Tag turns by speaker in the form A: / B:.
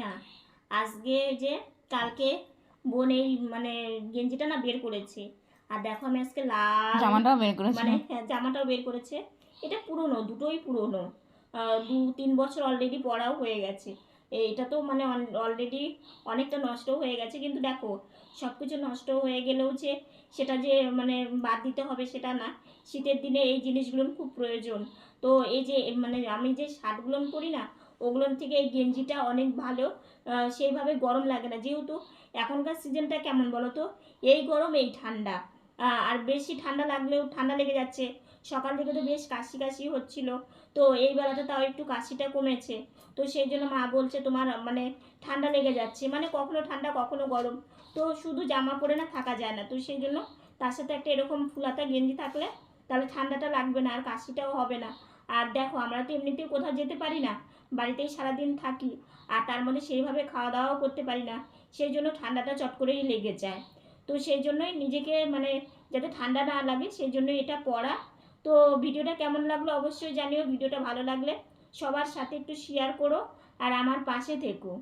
A: না আজকে যে কালকে বোন এই মানে গেঞ্জিটা না বের করেছে, আর দেখো আমি আজকে লাল
B: জামাটাও বের করেছে,
A: মানে জামাটাও বের করেছে। এটা পুরনো, দুটোই পুরনো, 2-3 বছর অলরেডি পরাও হয়ে গেছে। এটা তো মানে অলরেডি অনেকটা নষ্ট হয়ে গেছে, কিন্তু দেখো সব কিছু নষ্ট হয়ে গেলেও যে সেটা যে মানে বাদ দিতে হবে সেটা না। শীতের দিনে এই জিনিসগুলো খুব প্রয়োজন। তো এই যে মানে আমি যে শার্টগুলো পরি না, ওগুলোর থেকে এই গেঞ্জিটা অনেক ভালো। সেইভাবে গরম লাগে না, যেহেতু এখনকার সিজনটা কেমন বলো তো, এই গরম এই ঠান্ডা, আর বেশি ঠান্ডা লাগলেও ঠান্ডা লেগে যাচ্ছে। সকাল থেকে তো বেশ কাশি কাশি হচ্ছিল, তো এই বেলাটা তাও একটু কাশিটা কমেছে। তো সেই জন্য মা বলছে তোমার মানে ঠান্ডা লেগে যাচ্ছে, মানে কখনো ঠান্ডা কখনো গরম, তো শুধু জামা পরে না থাকা যায় না। তো সেই জন্য তার সাথে একটা এরকম ফুলাতা গেঞ্জি থাকলে তাহলে ঠান্ডাটা লাগবে না আর কাশিটাও হবে না। আর দেখো আমরা তো এমনিতেও কোথাও যেতে পারি না, বাড়িতেই সারাদিন থাকি, আর তার মধ্যে সেইভাবে খাওয়া দাওয়াও করতে পারি না, সেই জন্য ঠান্ডাটা চট করেই লেগে যায়। তো সেই জন্যই নিজেকে মানে যাতে ঠান্ডা না লাগে সেই জন্যই এটা পরা। তো ভিডিওটা কেমন লাগলো অবশ্যই জানিও, ভিডিওটা ভালো লাগলে সবার সাথে একটু শেয়ার করো আর আমার পাশে থেকো।